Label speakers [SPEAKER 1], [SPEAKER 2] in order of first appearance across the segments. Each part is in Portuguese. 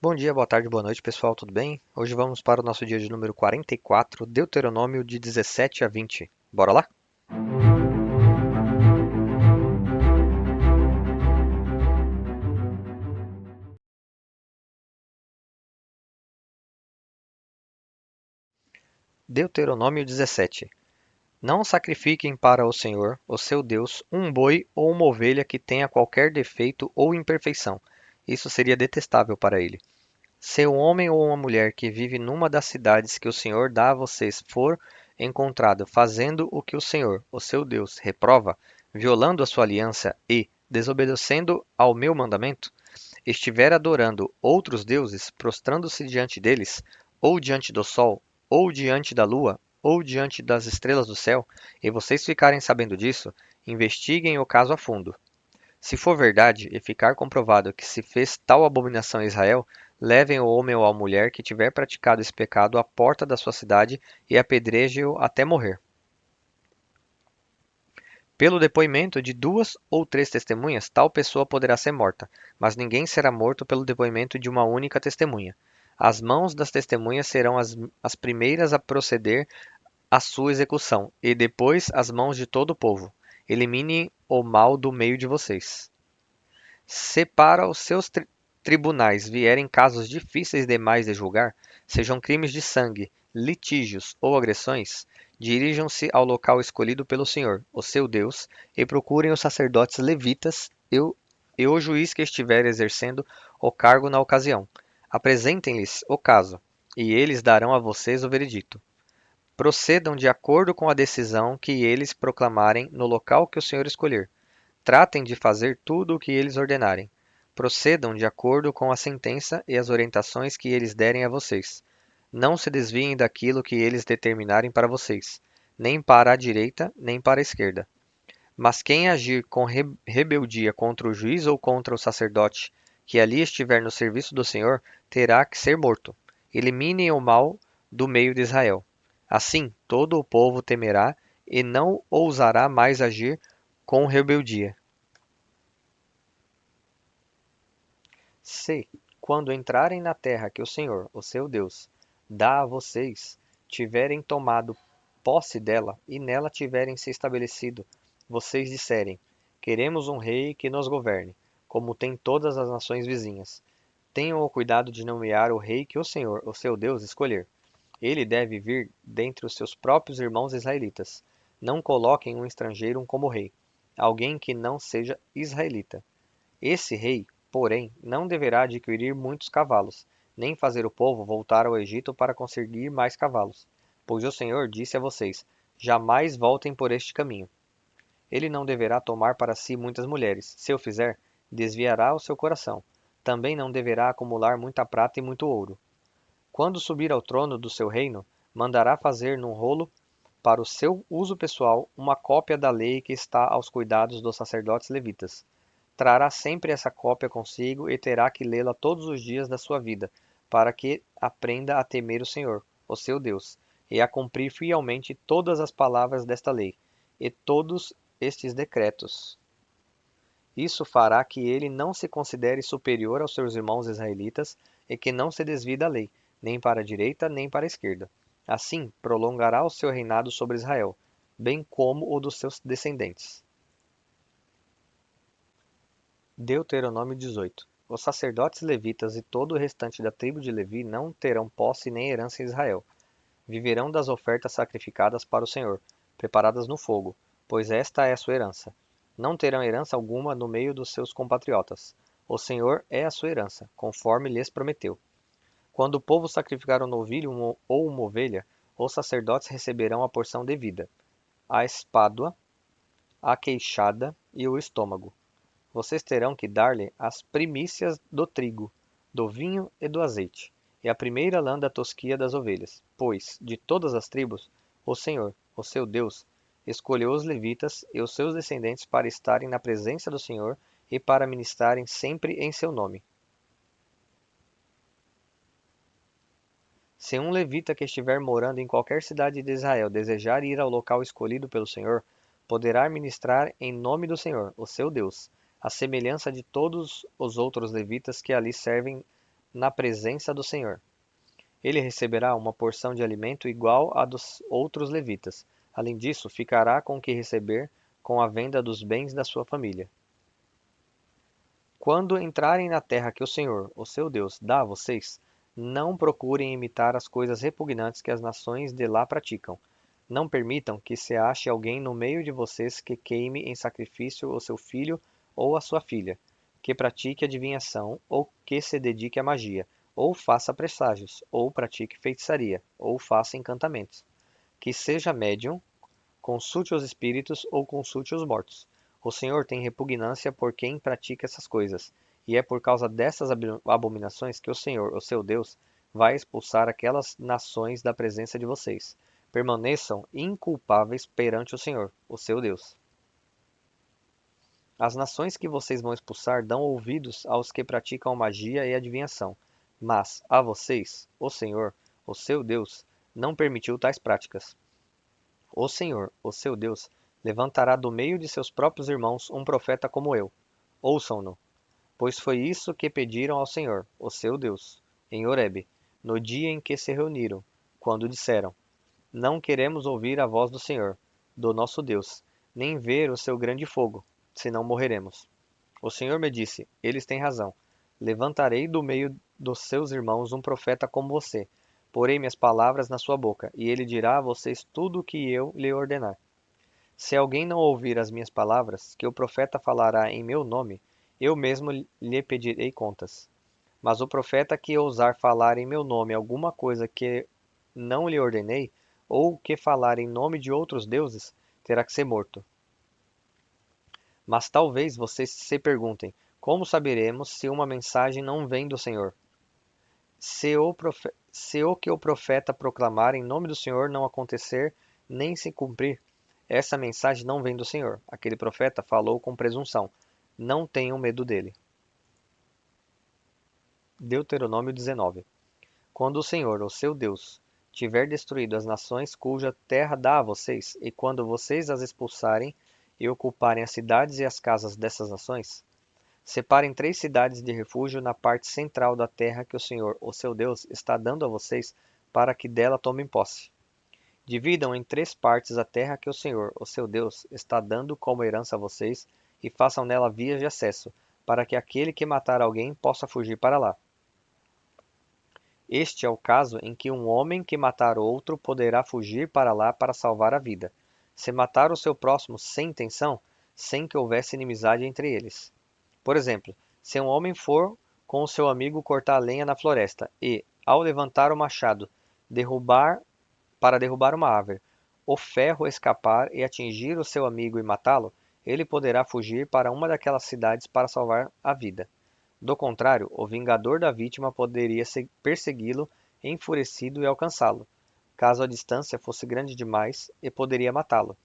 [SPEAKER 1] Bom dia, boa tarde, boa noite, pessoal, tudo bem? Hoje vamos para o nosso dia de número 44, Deuteronômio de 17 a 20. Bora lá? Deuteronômio 17. Não sacrifiquem para o Senhor, o seu Deus, um boi ou uma ovelha que tenha qualquer defeito ou imperfeição. Isso seria detestável para ele. Se um homem ou uma mulher que vive numa das cidades que o Senhor dá a vocês for encontrado fazendo o que o Senhor, o seu Deus, reprova, violando a sua aliança e desobedecendo ao meu mandamento, estiver adorando outros deuses, prostrando-se diante deles, ou diante do sol, ou diante da lua, ou diante das estrelas do céu, e vocês ficarem sabendo disso, investiguem o caso a fundo. Se for verdade e ficar comprovado que se fez tal abominação em Israel, levem o homem ou a mulher que tiver praticado esse pecado à porta da sua cidade e apedrejem-o até morrer. Pelo depoimento de 2 ou 3 testemunhas, tal pessoa poderá ser morta, mas ninguém será morto pelo depoimento de uma única testemunha. As mãos das testemunhas serão as primeiras a proceder à sua execução, e depois as mãos de todo o povo. Eliminem o mal do meio de vocês. Se para os seus tribunais vierem casos difíceis demais de julgar, sejam crimes de sangue, litígios ou agressões, dirijam-se ao local escolhido pelo Senhor, o seu Deus, e procurem os sacerdotes levitas e o juiz que estiver exercendo o cargo na ocasião. Apresentem-lhes o caso, e eles darão a vocês o veredito. Procedam de acordo com a decisão que eles proclamarem no local que o Senhor escolher. Tratem de fazer tudo o que eles ordenarem. Procedam de acordo com a sentença e as orientações que eles derem a vocês. Não se desviem daquilo que eles determinarem para vocês, nem para a direita, nem para a esquerda. Mas quem agir com rebeldia contra o juiz ou contra o sacerdote que ali estiver no serviço do Senhor, terá que ser morto. Eliminem o mal do meio de Israel. Assim, todo o povo temerá e não ousará mais agir com rebeldia. Se, quando entrarem na terra que o Senhor, o seu Deus, dá a vocês, tiverem tomado posse dela e nela tiverem se estabelecido, vocês disserem: Queremos um rei que nos governe, como tem todas as nações vizinhas. Tenham o cuidado de nomear o rei que o Senhor, o seu Deus, escolher. Ele deve vir dentre os seus próprios irmãos israelitas. Não coloquem um estrangeiro como rei, alguém que não seja israelita. Esse rei, porém, não deverá adquirir muitos cavalos, nem fazer o povo voltar ao Egito para conseguir mais cavalos, pois o Senhor disse a vocês: Jamais voltem por este caminho. Ele não deverá tomar para si muitas mulheres. Se o fizer, desviará o seu coração. Também não deverá acumular muita prata e muito ouro. Quando subir ao trono do seu reino, mandará fazer num rolo, para o seu uso pessoal, uma cópia da lei que está aos cuidados dos sacerdotes levitas. Trará sempre essa cópia consigo e terá que lê-la todos os dias da sua vida, para que aprenda a temer o Senhor, o seu Deus, e a cumprir fielmente todas as palavras desta lei, e todos estes decretos. Isso fará que ele não se considere superior aos seus irmãos israelitas e que não se desvie da lei, nem para a direita nem para a esquerda. Assim, prolongará o seu reinado sobre Israel, bem como o dos seus descendentes. Deuteronômio 18. Os sacerdotes levitas e todo o restante da tribo de Levi não terão posse nem herança em Israel. Viverão das ofertas sacrificadas para o Senhor, preparadas no fogo, pois esta é a sua herança. Não terão herança alguma no meio dos seus compatriotas. O Senhor é a sua herança, conforme lhes prometeu. Quando o povo sacrificar um novilho ou uma ovelha, os sacerdotes receberão a porção devida: a espádua, a queixada e o estômago. Vocês terão que dar-lhe as primícias do trigo, do vinho e do azeite, e a primeira lã da tosquia das ovelhas, pois, de todas as tribos, o Senhor, o seu Deus, escolheu os levitas e os seus descendentes para estarem na presença do Senhor e para ministrarem sempre em seu nome. Se um levita que estiver morando em qualquer cidade de Israel desejar ir ao local escolhido pelo Senhor, poderá ministrar em nome do Senhor, o seu Deus, à semelhança de todos os outros levitas que ali servem na presença do Senhor. Ele receberá uma porção de alimento igual à dos outros levitas. Além disso, ficará com o que receber com a venda dos bens da sua família. Quando entrarem na terra que o Senhor, o seu Deus, dá a vocês, não procurem imitar as coisas repugnantes que as nações de lá praticam. Não permitam que se ache alguém no meio de vocês que queime em sacrifício o seu filho ou a sua filha, que pratique adivinhação, ou que se dedique à magia, ou faça presságios, ou pratique feitiçaria, ou faça encantamentos. Que seja médium, consulte os espíritos ou consulte os mortos. O Senhor tem repugnância por quem pratica essas coisas, e é por causa dessas abominações que o Senhor, o seu Deus, vai expulsar aquelas nações da presença de vocês. Permaneçam inculpáveis perante o Senhor, o seu Deus. As nações que vocês vão expulsar dão ouvidos aos que praticam magia e adivinhação, mas a vocês, o Senhor, o seu Deus, não permitiu tais práticas. O Senhor, o seu Deus, levantará do meio de seus próprios irmãos um profeta como eu. Ouçam-no, pois foi isso que pediram ao Senhor, o seu Deus, em Horebe, no dia em que se reuniram, quando disseram: Não queremos ouvir a voz do Senhor, do nosso Deus, nem ver o seu grande fogo, senão morreremos. O Senhor me disse: Eles têm razão. Levantarei do meio dos seus irmãos um profeta como você. Porei minhas palavras na sua boca, e ele dirá a vocês tudo o que eu lhe ordenar. Se alguém não ouvir as minhas palavras, que o profeta falará em meu nome, eu mesmo lhe pedirei contas. Mas o profeta que ousar falar em meu nome alguma coisa que não lhe ordenei, ou que falar em nome de outros deuses, terá que ser morto. Mas talvez vocês se perguntem: como saberemos se uma mensagem não vem do Senhor? Se o que o profeta proclamar em nome do Senhor não acontecer nem se cumprir, essa mensagem não vem do Senhor. Aquele profeta falou com presunção. Não tenham medo dele. Deuteronômio 19. Quando o Senhor, o seu Deus, tiver destruído as nações cuja terra dá a vocês, e quando vocês as expulsarem e ocuparem as cidades e as casas dessas nações, separem 3 cidades de refúgio na parte central da terra que o Senhor, o seu Deus, está dando a vocês para que dela tomem posse. Dividam em 3 partes a terra que o Senhor, o seu Deus, está dando como herança a vocês e façam nela vias de acesso, para que aquele que matar alguém possa fugir para lá. Este é o caso em que um homem que matar outro poderá fugir para lá para salvar a vida. Se matar o seu próximo sem intenção, sem que houvesse inimizade entre eles. Por exemplo, se um homem for com o seu amigo cortar lenha na floresta e, ao levantar o machado, derrubar uma árvore, o ferro escapar e atingir o seu amigo e matá-lo, ele poderá fugir para uma daquelas cidades para salvar a vida. Do contrário, o vingador da vítima poderia persegui-lo enfurecido e alcançá-lo, caso a distância fosse grande demais, e poderia matá-lo.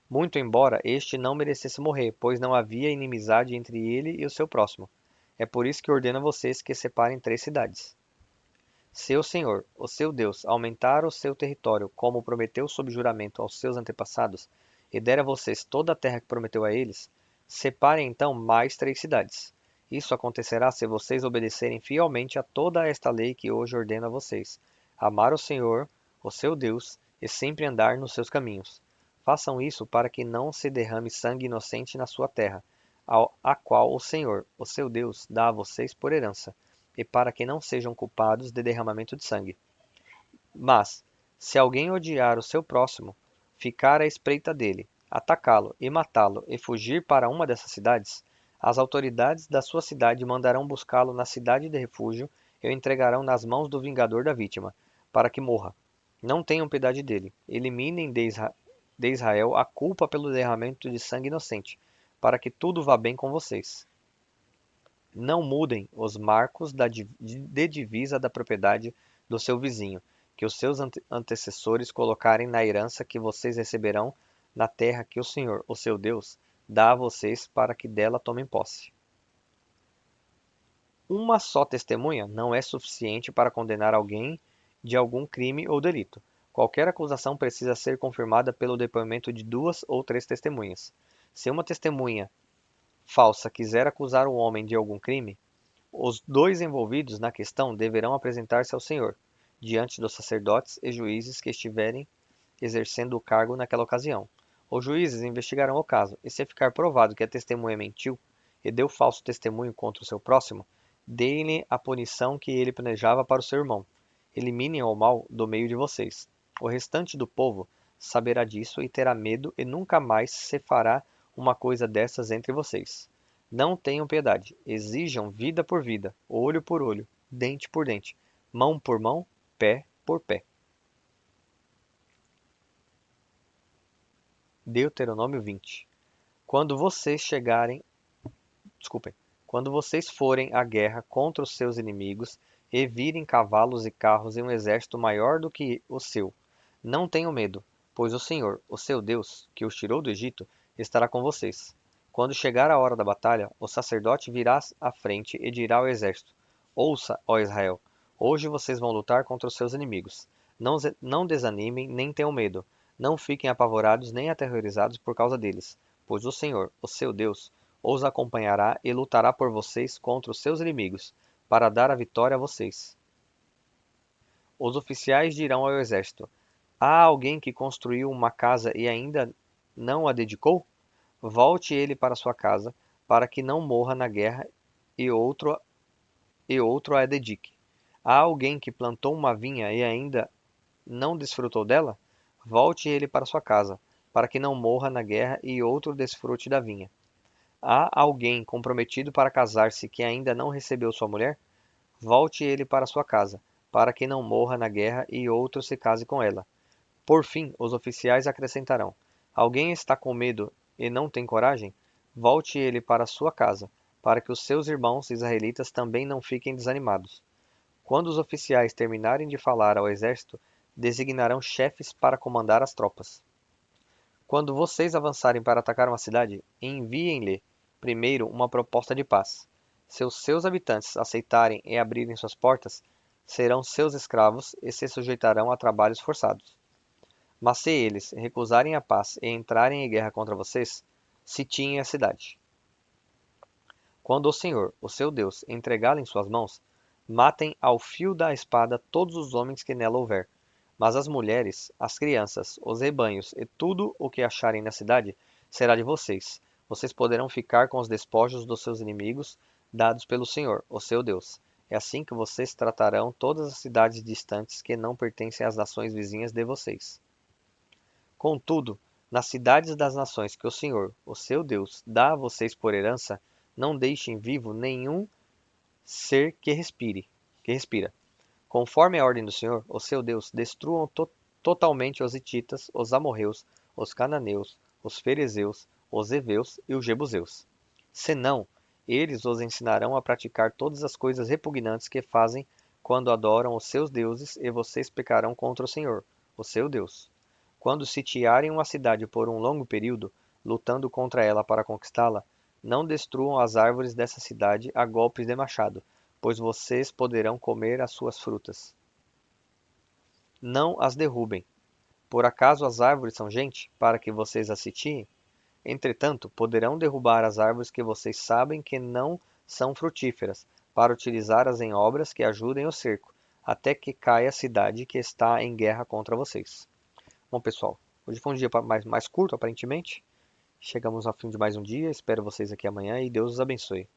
[SPEAKER 1] Muito embora este não merecesse morrer, pois não havia inimizade entre ele e o seu próximo. É por isso que ordeno a vocês que separem 3 cidades. Se o Senhor, o seu Deus, aumentar o seu território, como prometeu sob juramento aos seus antepassados, e der a vocês toda a terra que prometeu a eles, separem então mais 3 cidades. Isso acontecerá se vocês obedecerem fielmente a toda esta lei que hoje ordeno a vocês: amar o Senhor, o seu Deus, e sempre andar nos seus caminhos. Façam isso para que não se derrame sangue inocente na sua terra, a qual o Senhor, o seu Deus, dá a vocês por herança, e para que não sejam culpados de derramamento de sangue. Mas, se alguém odiar o seu próximo, ficar à espreita dele, atacá-lo e matá-lo e fugir para uma dessas cidades, as autoridades da sua cidade mandarão buscá-lo na cidade de refúgio e o entregarão nas mãos do vingador da vítima, para que morra. Não tenham piedade dele. Eliminem de Israel a culpa pelo derramamento de sangue inocente, para que tudo vá bem com vocês. Não mudem os marcos de divisa da propriedade do seu vizinho, que os seus antecessores colocarem na herança que vocês receberão na terra que o Senhor, o seu Deus, dá a vocês para que dela tomem posse. Uma só testemunha não é suficiente para condenar alguém de algum crime ou delito. Qualquer acusação precisa ser confirmada pelo depoimento de 2 ou 3 testemunhas. Se uma testemunha falsa quiser acusar um homem de algum crime, Os dois envolvidos na questão deverão apresentar-se ao Senhor, diante dos sacerdotes e juízes que estiverem exercendo o cargo naquela ocasião. Os juízes investigarão o caso, e se ficar provado que a testemunha mentiu e deu falso testemunho contra o seu próximo, deem-lhe a punição que ele planejava para o seu irmão. Eliminem o mal do meio de vocês. O restante do povo saberá disso e terá medo, e nunca mais se fará uma coisa dessas entre vocês. Não tenham piedade, exijam vida por vida, olho por olho, dente por dente, mão por mão, pé por pé. Deuteronômio 20. Quando vocês chegarem, desculpem, quando vocês forem à guerra contra os seus inimigos e virem cavalos e carros e um exército maior do que o seu, não tenham medo, pois o Senhor, o seu Deus, que os tirou do Egito, estará com vocês. Quando chegar a hora da batalha, o sacerdote virá à frente e dirá ao exército: Ouça, ó Israel, hoje vocês vão lutar contra os seus inimigos. Não desanimem nem tenham medo. Não fiquem apavorados nem aterrorizados por causa deles, pois o Senhor, o seu Deus, os acompanhará e lutará por vocês contra os seus inimigos, para dar a vitória a vocês. Os oficiais dirão ao exército: Há alguém que construiu uma casa e ainda não a dedicou? Volte ele para sua casa, para que não morra na guerra e outro a dedique. Há alguém que plantou uma vinha e ainda não desfrutou dela? Volte ele para sua casa, para que não morra na guerra e outro desfrute da vinha. Há alguém comprometido para casar-se que ainda não recebeu sua mulher? Volte ele para sua casa, para que não morra na guerra e outro se case com ela. Por fim, os oficiais acrescentarão: Alguém está com medo e não tem coragem? Volte ele para sua casa, para que os seus irmãos israelitas também não fiquem desanimados. Quando os oficiais terminarem de falar ao exército, designarão chefes para comandar as tropas. Quando vocês avançarem para atacar uma cidade, enviem-lhe primeiro uma proposta de paz. Se os seus habitantes aceitarem e abrirem suas portas, serão seus escravos e se sujeitarão a trabalhos forçados. Mas se eles recusarem a paz e entrarem em guerra contra vocês, sitiem a cidade. Quando o Senhor, o seu Deus, entregá-la em suas mãos, matem ao fio da espada todos os homens que nela houver. Mas as mulheres, as crianças, os rebanhos e tudo o que acharem na cidade será de vocês. Vocês poderão ficar com os despojos dos seus inimigos, dados pelo Senhor, o seu Deus. É assim que vocês tratarão todas as cidades distantes que não pertencem às nações vizinhas de vocês. Contudo, nas cidades das nações que o Senhor, o seu Deus, dá a vocês por herança, não deixem vivo nenhum ser que respira. Conforme a ordem do Senhor, o seu Deus, destruam totalmente os hititas, os amorreus, os cananeus, os ferezeus, os heveus e os jebuseus. Senão, eles os ensinarão a praticar todas as coisas repugnantes que fazem quando adoram os seus deuses, e vocês pecarão contra o Senhor, o seu Deus. Quando sitiarem uma cidade por um longo período, lutando contra ela para conquistá-la, não destruam as árvores dessa cidade a golpes de machado, pois vocês poderão comer as suas frutas. Não as derrubem. Por acaso as árvores são gente, para que vocês as sitiem? Entretanto, poderão derrubar as árvores que vocês sabem que não são frutíferas, para utilizá-las em obras que ajudem o cerco, até que caia a cidade que está em guerra contra vocês. Bom, pessoal, hoje foi um dia mais curto, aparentemente. Chegamos ao fim de mais um dia. Espero vocês aqui amanhã e Deus os abençoe.